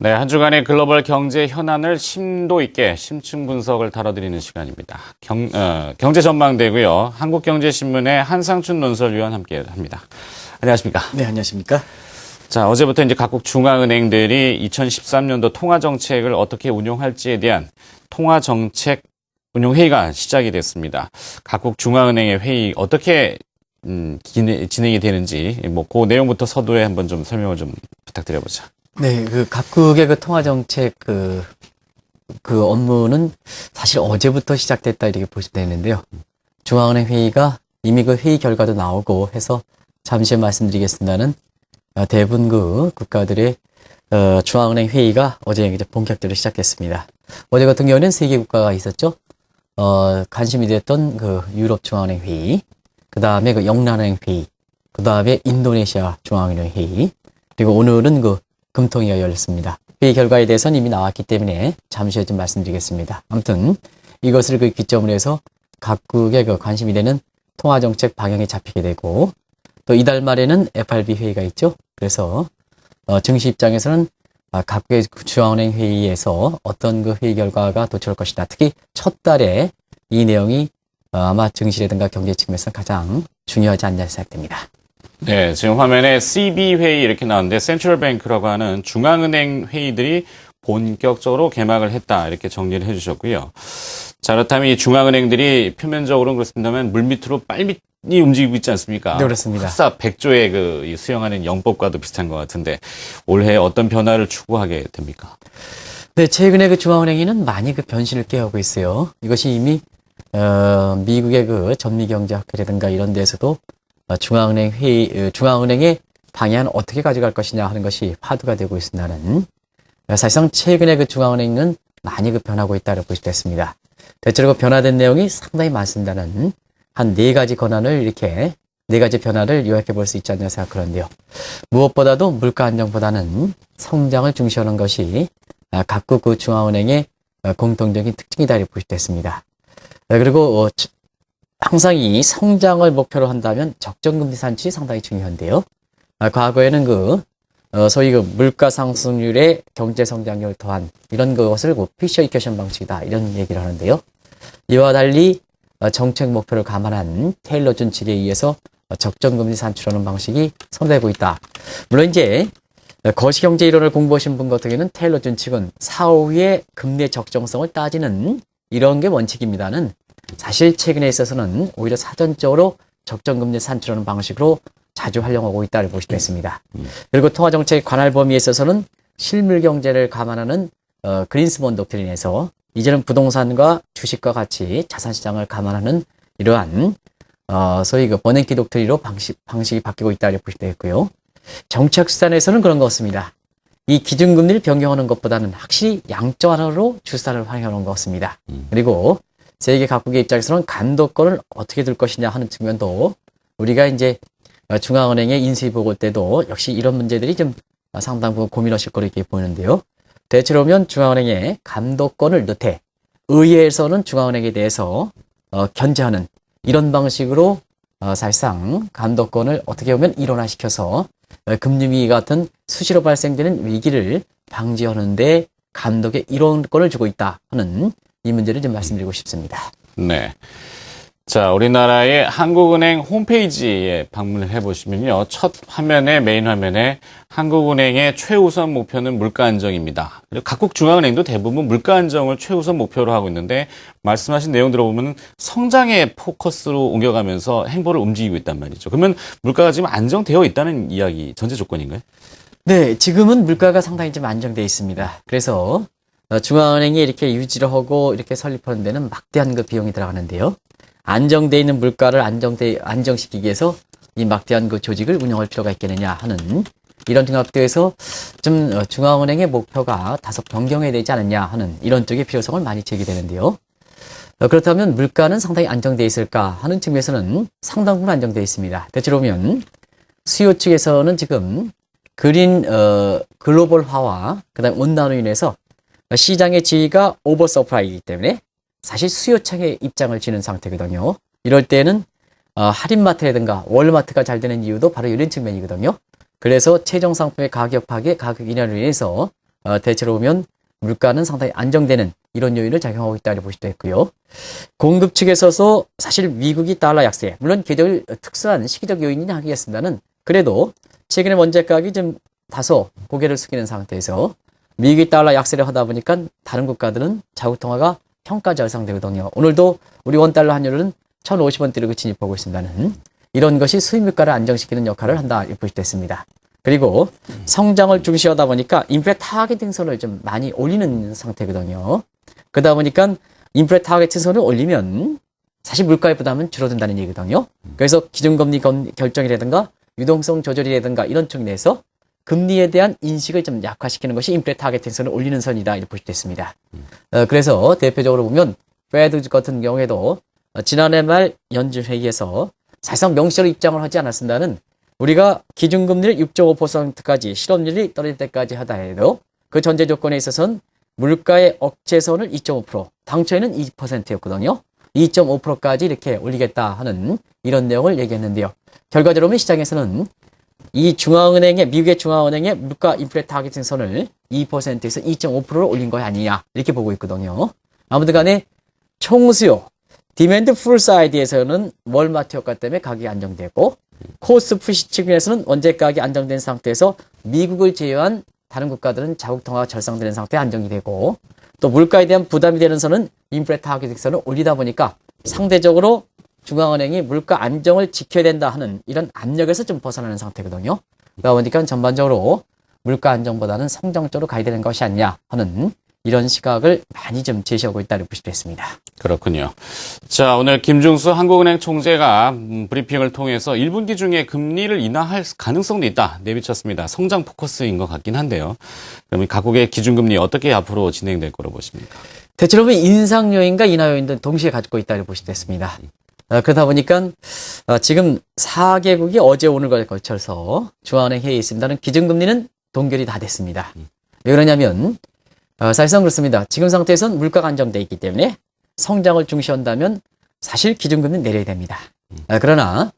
네, 한 주간의 글로벌 경제 현안을 심도 있게 심층 분석을 다뤄드리는 시간입니다. 경제 전망대고요. 한국경제신문의 한상춘 논설위원 함께합니다. 안녕하십니까? 네, 안녕하십니까? 자, 어제부터 이제 각국 중앙은행들이 2013년도 통화정책을 어떻게 운용할지에 대한 통화정책 운용회의가 시작이 됐습니다. 각국 중앙은행의 회의 어떻게 진행이 되는지 그 내용부터 서두에 한번 좀 설명을 좀 부탁드려보죠. 네, 각국의 통화 정책 업무는 사실 어제부터 시작됐다 이렇게 보시면 되는데요. 중앙은행 회의가 이미 회의 결과도 나오고 해서 잠시 말씀드리겠습니다는 대부분 국가들의 중앙은행 회의가 어제 이제 본격적으로 시작됐습니다. 어제 같은 경우는 세 개 국가가 있었죠. 관심이 됐던 유럽 중앙은행 회의, 그 다음에 영란은행 회의, 그 다음에 인도네시아 중앙은행 회의, 그리고 오늘은 금통위가 열렸습니다. 회의 결과에 대해서는 이미 나왔기 때문에 잠시 후에 좀 말씀드리겠습니다. 아무튼 이것을 기점으로 해서 각국의 관심이 되는 통화정책 방향이 잡히게 되고, 또 이달 말에는 FRB 회의가 있죠. 그래서 증시 입장에서는 각국의 중앙은행 회의에서 어떤 회의 결과가 도출할 것이다. 특히 첫 달에 이 내용이 아마 증시라든가 경제 측면에서 가장 중요하지 않냐 생각됩니다. 네, 지금 화면에 CB 회의 이렇게 나오는데 센트럴 뱅크라고 하는 중앙은행 회의들이 본격적으로 개막을 했다 이렇게 정리를 해주셨고요. 자, 그렇다면 이 중앙은행들이 표면적으로는 그렇습니다만 물밑으로 빨리 움직이고 있지 않습니까? 네, 그렇습니다. 흡사 100조의 수행하는 영법과도 비슷한 것 같은데 올해 어떤 변화를 추구하게 됩니까? 네, 최근에 중앙은행에는 많이 변신을 꾀하고 있어요. 이것이 이미 미국의 전미경제학회라든가 이런 데서도 중앙은행의 방향을 어떻게 가져갈 것이냐 하는 것이 화두가 되고 있습니다는 사실상 최근에 중앙은행은 많이 변하고 있다고 볼 수 있습니다. 대체로 변화된 내용이 상당히 많습니다는 한 4가지 권한을 이렇게 4가지 변화를 요약해 볼 수 있지 않냐 생각하는데요. 무엇보다도 물가 안정보다는 성장을 중시하는 것이 각국 중앙은행의 공통적인 특징이다 이렇게 볼 수 있습니다. 그리고 항상 이 성장을 목표로 한다면 적정금리 산출이 상당히 중요한데요. 과거에는 소위 물가 상승률의 경제 성장률 더한 이런 것을 피셔 이퀘이션 방식이다 이런 얘기를 하는데요. 이와 달리 정책 목표를 감안한 테일러 준칙에 의해서 적정금리 산출하는 방식이 선호되고 있다. 물론 이제 거시경제 이론을 공부하신 분 같은 경우는 테일러 준칙은 사후의 금리의 적정성을 따지는 이런 게 원칙입니다는 사실 최근에 있어서는 오히려 사전적으로 적정금리 산출하는 방식으로 자주 활용하고 있다를 볼 수 있습니다. 그리고 통화정책 관할 범위에 있어서는 실물경제를 감안하는 그린스본 독트린에서 이제는 부동산과 주식과 같이 자산시장을 감안하는 이러한 소위 버냉키 독트린으로 방식이 바뀌고 있다를 볼 수 있고요. 정책수단에서는 그런 것 같습니다. 이 기준금리를 변경하는 것보다는 확실히 양적완화로 주사를 활용하는 것 같습니다. 그리고 세계 각국의 입장에서는 감독권을 어떻게 둘 것이냐 하는 측면도 우리가 이제 중앙은행의 인수위 보고 때도 역시 이런 문제들이 좀 상당 부분 고민하실 거로 이렇게 보이는데요. 대체로 보면 중앙은행의 감독권을 넣되 의회에서는 중앙은행에 대해서 견제하는 이런 방식으로 사실상 감독권을 어떻게 보면 일원화시켜서 금융위기 같은 수시로 발생되는 위기를 방지하는 데 감독의 일원권을 주고 있다 하는 이 문제를 좀 말씀드리고 싶습니다. 네. 자, 우리나라의 한국은행 홈페이지에 방문을 해보시면요. 첫 화면에, 메인 화면에 한국은행의 최우선 목표는 물가 안정입니다. 그리고 각국 중앙은행도 대부분 물가 안정을 최우선 목표로 하고 있는데 말씀하신 내용 들어보면 성장의 포커스로 옮겨가면서 행보를 움직이고 있단 말이죠. 그러면 물가가 지금 안정되어 있다는 이야기, 전제 조건인가요? 네, 지금은 물가가 상당히 좀 안정되어 있습니다. 그래서 중앙은행이 이렇게 유지를 하고 이렇게 설립하는 데는 막대한 비용이 들어가는데요. 안정되어 있는 물가를 안정시키기 위해서 이 막대한 조직을 운영할 필요가 있겠느냐 하는 이런 생각도에서 좀 중앙은행의 목표가 다소 변경해야 되지 않느냐 하는 이런 쪽의 필요성을 많이 제기되는데요. 그렇다면 물가는 상당히 안정되어 있을까 하는 측면에서는 상당 부분 안정되어 있습니다. 대체로 보면 수요 측에서는 지금 글로벌화와 그다음 온난화로 인해서 시장의 지위가 오버 서프라이이기 때문에 사실 수요층의 입장을 지는 상태거든요. 이럴 때는 할인마트라든가 월마트가 잘 되는 이유도 바로 이런 측면이거든요. 그래서 최종 상품의 가격 파괴, 가격 인하로 인해서 대체로 보면 물가는 상당히 안정되는 이런 요인을 작용하고 있다고 볼 수도 있고요. 공급 측에서도 사실 미국이 달러 약세, 물론 계절 특수한 시기적 요인이냐 하겠습니다는 그래도 최근에 원재 가격이 좀 다소 고개를 숙이는 상태에서 미국이 달러 약세를 하다 보니까 다른 국가들은 자국 통화가 평가 절상되거든요. 오늘도 우리 원달러 환율은 1,050원대를 진입하고 있습니다는 이런 것이 수입 물가를 안정시키는 역할을 한다 이렇게 볼 수 있습니다. 그리고 성장을 중시하다 보니까 인플레 타겟팅선을 좀 많이 올리는 상태거든요. 그러다 보니까 인플레 타겟팅선을 올리면 사실 물가의 부담은 줄어든다는 얘기거든요. 그래서 기준금리 결정이라든가 유동성 조절이라든가 이런 측면에서 금리에 대한 인식을 좀 약화시키는 것이 인플레 타겟팅선을 올리는 선이다 이렇게 볼 수 있습니다. 그래서 대표적으로 보면 페드 같은 경우에도 지난해 말 연준 회의에서 사실상 명시적으로 입장을 하지 않았습니다는 우리가 기준금리를 6.5%까지 실업률이 떨어질 때까지 하다 해도 그 전제 조건에 있어서는 물가의 억제선을 2.5%, 당초에는 2%였거든요. 2.5%까지 이렇게 올리겠다 하는 이런 내용을 얘기했는데요. 결과적으로 보면 시장에서는 이 미국의 중앙은행의 물가 인플레 타겟팅 선을 2%에서 2.5%로 올린 거 아니냐 이렇게 보고 있거든요. 아무튼 간에 총수요, 디맨드 풀 사이드에서는 월마트 효과 때문에 가격이 안정되고 코스트 푸시 측면에서는 원재 가격이 안정된 상태에서 미국을 제외한 다른 국가들은 자국 통화가 절상되는 상태에 안정이 되고 또 물가에 대한 부담이 되는 선은 인플레 타겟팅 선을 올리다 보니까 상대적으로 중앙은행이 물가 안정을 지켜야 된다 하는 이런 압력에서 좀 벗어나는 상태거든요. 그러다 보니까 전반적으로 물가 안정보다는 성장 쪽으로 가야 되는 것이 아니냐 하는 이런 시각을 많이 좀 제시하고 있다고 볼 수 있습니다. 그렇군요. 자, 오늘 김중수 한국은행 총재가 브리핑을 통해서 1분기 중에 금리를 인하할 가능성도 있다 내비쳤습니다. 성장 포커스인 것 같긴 한데요. 그러면 각국의 기준금리 어떻게 앞으로 진행될 거로 보십니까? 대체로 보면 인상 요인과 인하 요인도 동시에 가지고 있다고 볼 수 있습니다. 그러다 보니까 지금 4개국이 어제 오늘과 걸쳐서 중앙은행 회의에 있습니다는 기준금리는 동결이 다 됐습니다. 왜 그러냐면 사실상 그렇습니다. 지금 상태에서는 물가가 안정되어 있기 때문에 성장을 중시한다면 사실 기준금리는 내려야 됩니다. 그러나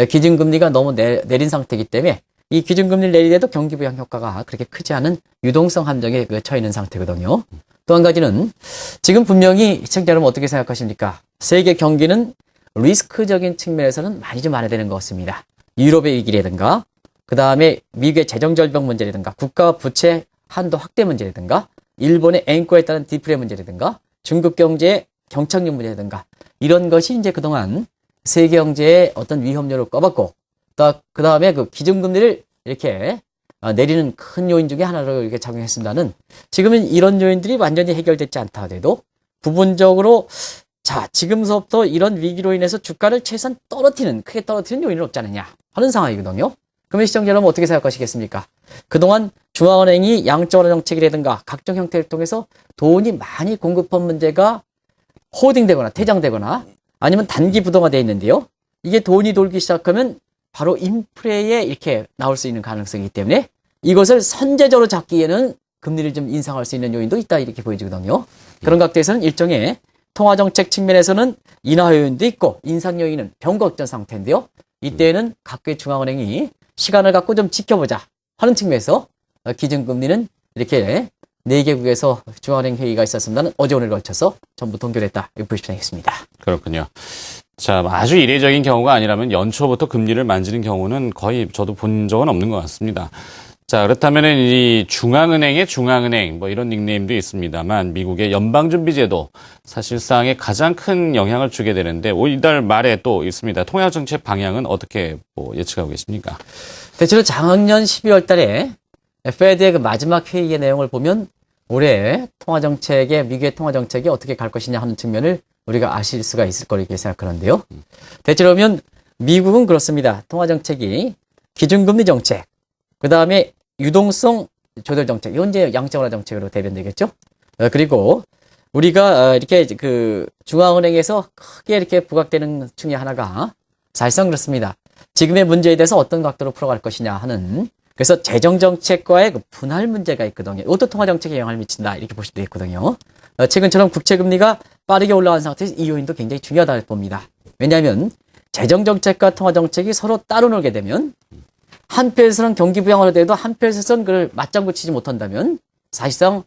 기준금리가 너무 내린 상태이기 때문에 이 기준금리를 내리더라도 경기 부양 효과가 그렇게 크지 않은 유동성 함정에 처해 있는 상태거든요. 또 한 가지는 지금 분명히 시청자 여러분 어떻게 생각하십니까? 세계 경기는 리스크적인 측면에서는 많이 좀 완화되는 것 같습니다. 유럽의 위기라든가 그 다음에 미국의 재정절벽 문제라든가 국가 부채 한도 확대 문제라든가 일본의 앵커에 따른 디플레 문제라든가 중국 경제의 경착륙 문제라든가 이런 것이 이제 그동안 세계 경제의 어떤 위험률을 꺼봤고 또 그 다음에 그 기준금리를 이렇게 내리는 큰 요인 중에 하나로 이렇게 작용했습니다는 지금은 이런 요인들이 완전히 해결됐지 않다 하더라도 부분적으로 자, 지금서부터 이런 위기로 인해서 주가를 최소한 크게 떨어뜨리는 요인은 없지 않느냐 하는 상황이거든요. 그러면 시청자 여러분 어떻게 생각하시겠습니까? 그동안 중앙은행이 양적 완화 정책이라든가 각종 형태를 통해서 돈이 많이 공급한 문제가 호딩되거나 퇴장되거나 아니면 단기 부동화되어 있는데요. 이게 돈이 돌기 시작하면 바로 인플레에 이렇게 나올 수 있는 가능성이기 때문에 이것을 선제적으로 잡기에는 금리를 좀 인상할 수 있는 요인도 있다 이렇게 보여지거든요. 그런 각도에서는 일종의 통화정책 측면에서는 인하 요인도 있고 인상 요인은 병거전 상태인데요. 이때에는 각국의 중앙은행이 시간을 갖고 좀 지켜보자 하는 측면에서 기준금리는 이렇게 4개국에서 중앙은행 회의가 있었습니다는 어제 오늘 걸쳐서 전부 동결했다 이렇게 볼 수 있습니다. 그렇군요. 자, 아주 이례적인 경우가 아니라면 연초부터 금리를 만지는 경우는 거의 저도 본 적은 없는 것 같습니다. 자, 그렇다면은 이 중앙은행의 중앙은행 뭐 이런 닉네임도 있습니다만 미국의 연방준비제도 사실상에 가장 큰 영향을 주게 되는데 이달 말에 또 있습니다. 통화정책 방향은 어떻게 예측하고 계십니까? 대체로 작년 12월 달에 페드의 그 마지막 회의의 내용을 보면 올해 미국의 통화정책이 어떻게 갈 것이냐 하는 측면을 우리가 아실 수가 있을 거라고 생각하는데요. 대체로 보면 미국은 그렇습니다. 통화정책이 기준금리 정책, 그 다음에 유동성 조절 정책, 이건 이제 양적 완화 정책으로 대변되겠죠. 그리고 우리가 이렇게 그 중앙은행에서 크게 이렇게 부각되는 중에 하나가 사실상 그렇습니다. 지금의 문제에 대해서 어떤 각도로 풀어갈 것이냐 하는 그래서 재정 정책과의 그 분할 문제가 있거든요. 이것도 통화 정책에 영향을 미친다 이렇게 볼 수도 있거든요. 최근처럼 국채 금리가 빠르게 올라간 상태에서 이 요인도 굉장히 중요하다고 봅니다. 왜냐하면 재정 정책과 통화 정책이 서로 따로 놀게 되면 한편에서는 경기 부양을 해도 한편에서는 그걸 맞장구 치지 못한다면 사실상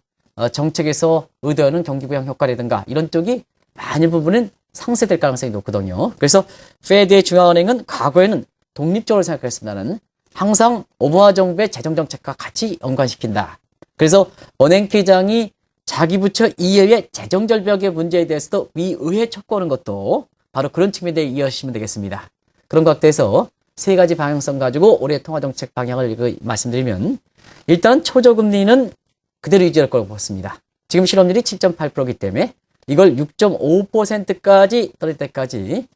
정책에서 의도하는 경기 부양 효과라든가 이런 쪽이 많은 부분은 상쇄될 가능성이 높거든요. 그래서 페드의 중앙은행은 과거에는 독립적으로 생각했습니다는 항상 오바마 정부의 재정정책과 같이 연관시킨다. 그래서 은행회장이 자기 부처 이외의 재정절벽의 문제에 대해서도 미 의회에 촉구하는 것도 바로 그런 측면에 대해 이해하시면 되겠습니다. 그런 것 같아서 세 가지 방향성 가지고 올해 통화정책 방향을 말씀드리면 일단 초저금리는 그대로 유지할 거라고 보습니다. 지금 실업률이 7.8%이기 때문에 이걸 6.5%까지 떨어질 때까지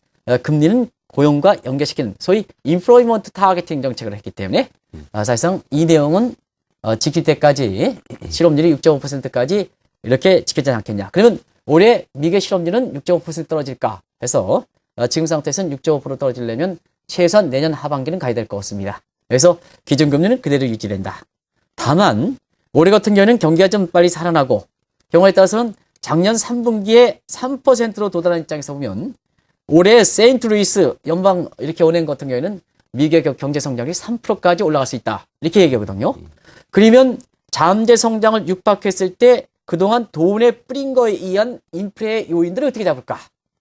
금리는 고용과 연계시키는 소위 인플로이먼트 타겟팅 정책을 했기 때문에 사실상 이 내용은 지킬 때까지 실업률이 6.5%까지 이렇게 지켜지지 않겠냐. 그러면 올해 미국의 실업률은 6.5% 떨어질까 해서 지금 상태에서는 6.5% 떨어지려면 최소한 내년 하반기는 가야 될 것 같습니다. 그래서 기준금리는 그대로 유지된다. 다만 올해 같은 경우에는 경기가 좀 빨리 살아나고 경우에 따라서는 작년 3분기에 3%로 도달한 입장에서 보면 올해 세인트루이스 연방 이렇게 은행 같은 경우에는 미국의 경제 성장이 3%까지 올라갈 수 있다. 이렇게 얘기하거든요. 그러면 잠재 성장을 육박했을 때 그동안 돈에 뿌린 거에 의한 인플레의 요인들을 어떻게 잡을까?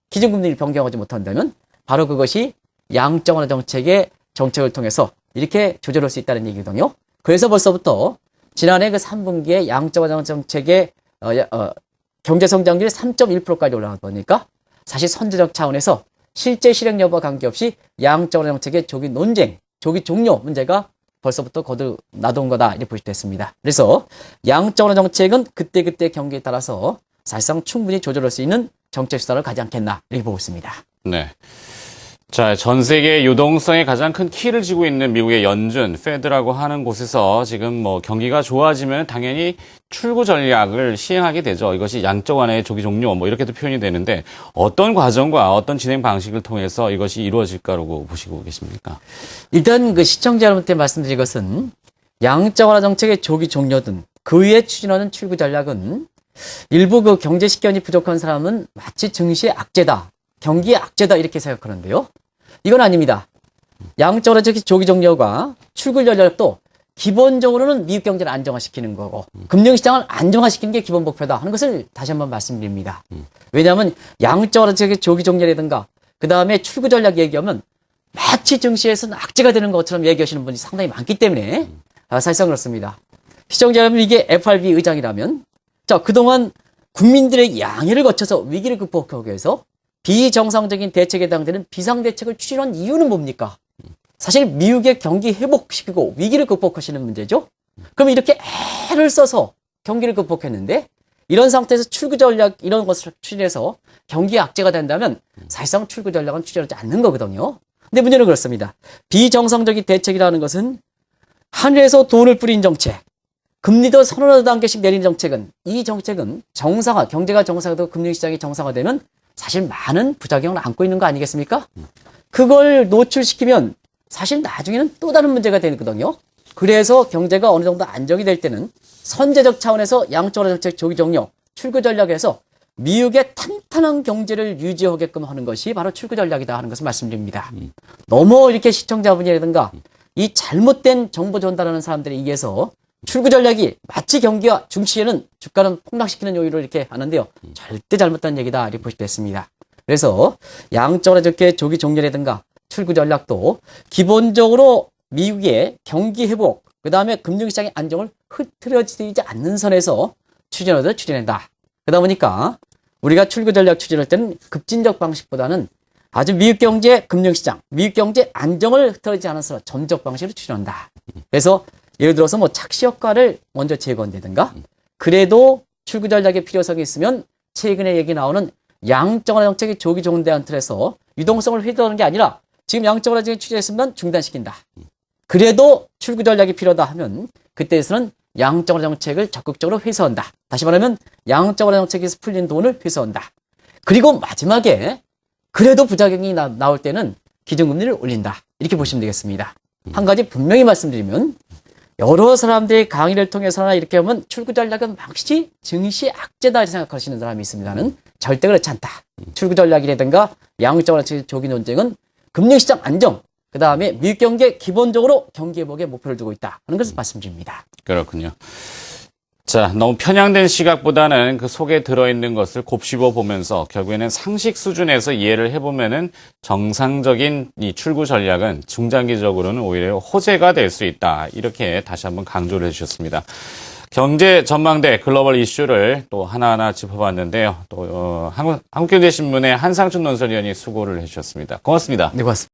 기준금리를 변경하지 못한다면 바로 그것이 양적 완화 정책의 정책을 통해서 이렇게 조절할 수 있다는 얘기거든요. 그래서 벌써부터 지난해 그 3분기에 양적 완화 정책의 경제 성장률이 3.1%까지 올라가다 보니까 사실 선제적 차원에서 실제 실행 여부와 관계없이 양적 완화 정책의 조기 논쟁, 조기 종료 문제가 벌써부터 거듭나던 거다 이렇게 보실 수 있습니다. 그래서 양적 완화 정책은 그때그때 경기에 따라서 사실상 충분히 조절할 수 있는 정책 수단을 가지 않겠나 이렇게 보고 있습니다. 네. 자, 전 세계 유동성에 가장 큰 키를 쥐고 있는 미국의 연준, 페드라고 하는 곳에서 지금 경기가 좋아지면 당연히 출구 전략을 시행하게 되죠. 이것이 양적 완화의 조기 종료 이렇게도 표현이 되는데 어떤 과정과 어떤 진행 방식을 통해서 이것이 이루어질까라고 보시고 계십니까? 일단 그 시청자 여러분께 말씀드릴 것은 양적 완화 정책의 조기 종료든 그 위에 추진하는 출구 전략은 일부 그 경제 식견이 부족한 사람은 마치 증시의 악재다, 경기의 악재다 이렇게 생각하는데요. 이건 아닙니다. 양적 완화 정책 조기 종료가 출구 전략도 기본적으로는 미국 경제를 안정화시키는 거고 금융시장을 안정화시키는 게 기본 목표다 하는 것을 다시 한번 말씀드립니다. 왜냐하면 양적 완화 정책의 조기 종료라든가 그 다음에 출구 전략 얘기하면 마치 증시에서는 악재가 되는 것처럼 얘기하시는 분이 상당히 많기 때문에 사실상 그렇습니다. 시청자 여러분 이게 FRB 의장이라면 자 그동안 국민들의 양해를 거쳐서 위기를 극복하기 위해서 비정상적인 대책에 해당되는 비상대책을 추진한 이유는 뭡니까? 사실 미국의 경기 회복시키고 위기를 극복하시는 문제죠. 그럼 이렇게 애를 써서 경기를 극복했는데 이런 상태에서 출구 전략 이런 것을 추진해서 경기에 악재가 된다면 사실상 출구 전략은 추진하지 않는 거거든요. 근데 문제는 그렇습니다. 비정상적인 대책이라는 것은 하늘에서 돈을 뿌린 정책, 금리도 서너 단계씩 내리는 정책은 이 정책은 정상화, 경제가 정상화되고 금융시장이 정상화되면 사실 많은 부작용을 안고 있는 거 아니겠습니까? 그걸 노출시키면 사실 나중에는 또 다른 문제가 되거든요. 그래서 경제가 어느 정도 안정이 될 때는 선제적 차원에서 양적 완화 정책 조기 종료, 출구 전략에서 미국의 탄탄한 경제를 유지하게끔 하는 것이 바로 출구 전략이다 하는 것을 말씀드립니다. 너무 이렇게 시청자분이라든가 이 잘못된 정보 전달하는 사람들에 의해서 출구 전략이 마치 경기와 중시에는 주가는 폭락시키는 요인으로 이렇게 하는데요. 절대 잘못된 얘기다 이렇게 보실 수 있습니다. 그래서 양적 완화 정책 조기 종료라든가 출구 전략도 기본적으로 미국의 경기 회복, 그 다음에 금융시장의 안정을 흐트러지지 않는 선에서 추진한다. 그러다 보니까 우리가 출구 전략 추진할 때는 급진적 방식보다는 아주 미국 경제, 금융시장, 미국 경제 안정을 흐트러지지 않은 선 점적 방식으로 추진한다. 그래서 예를 들어서 착시 효과를 먼저 제거한다든가 그래도 출구 전략의 필요성이 있으면 최근에 얘기 나오는 양적 완화 정책이 조기 종료한 틀에서 유동성을 휘두르는 게 아니라 지금 양적 완화 정책이 추진했으면 중단시킨다. 그래도 출구 전략이 필요하다 하면 그때에서는 양적 완화 정책을 적극적으로 회수한다. 다시 말하면 양적 완화 정책에서 풀린 돈을 회수한다. 그리고 마지막에 그래도 부작용이 나올 때는 기준금리를 올린다. 이렇게 보시면 되겠습니다. 한 가지 분명히 말씀드리면 여러 사람들의 강의를 통해서나 이렇게 하면 출구 전략은 막시 증시 악재다 생각하시는 사람이 있습니다는 절대 그렇지 않다. 출구 전략이라든가 양적 완화 조기 논쟁은 금융시장 안정, 그 다음에 미국 경제 기본적으로 경기 회복에 목표를 두고 있다 하는 것을 말씀드립니다. 그렇군요. 자, 너무 편향된 시각보다는 그 속에 들어있는 것을 곱씹어 보면서 결국에는 상식 수준에서 이해를 해보면은 정상적인 이 출구 전략은 중장기적으로는 오히려 호재가 될 수 있다. 이렇게 다시 한번 강조를 해주셨습니다. 경제 전망대 글로벌 이슈를 또 하나하나 짚어봤는데요. 또 한국경제신문의 한상춘 논설위원이 수고를 해주셨습니다. 고맙습니다. 네, 고맙습니다.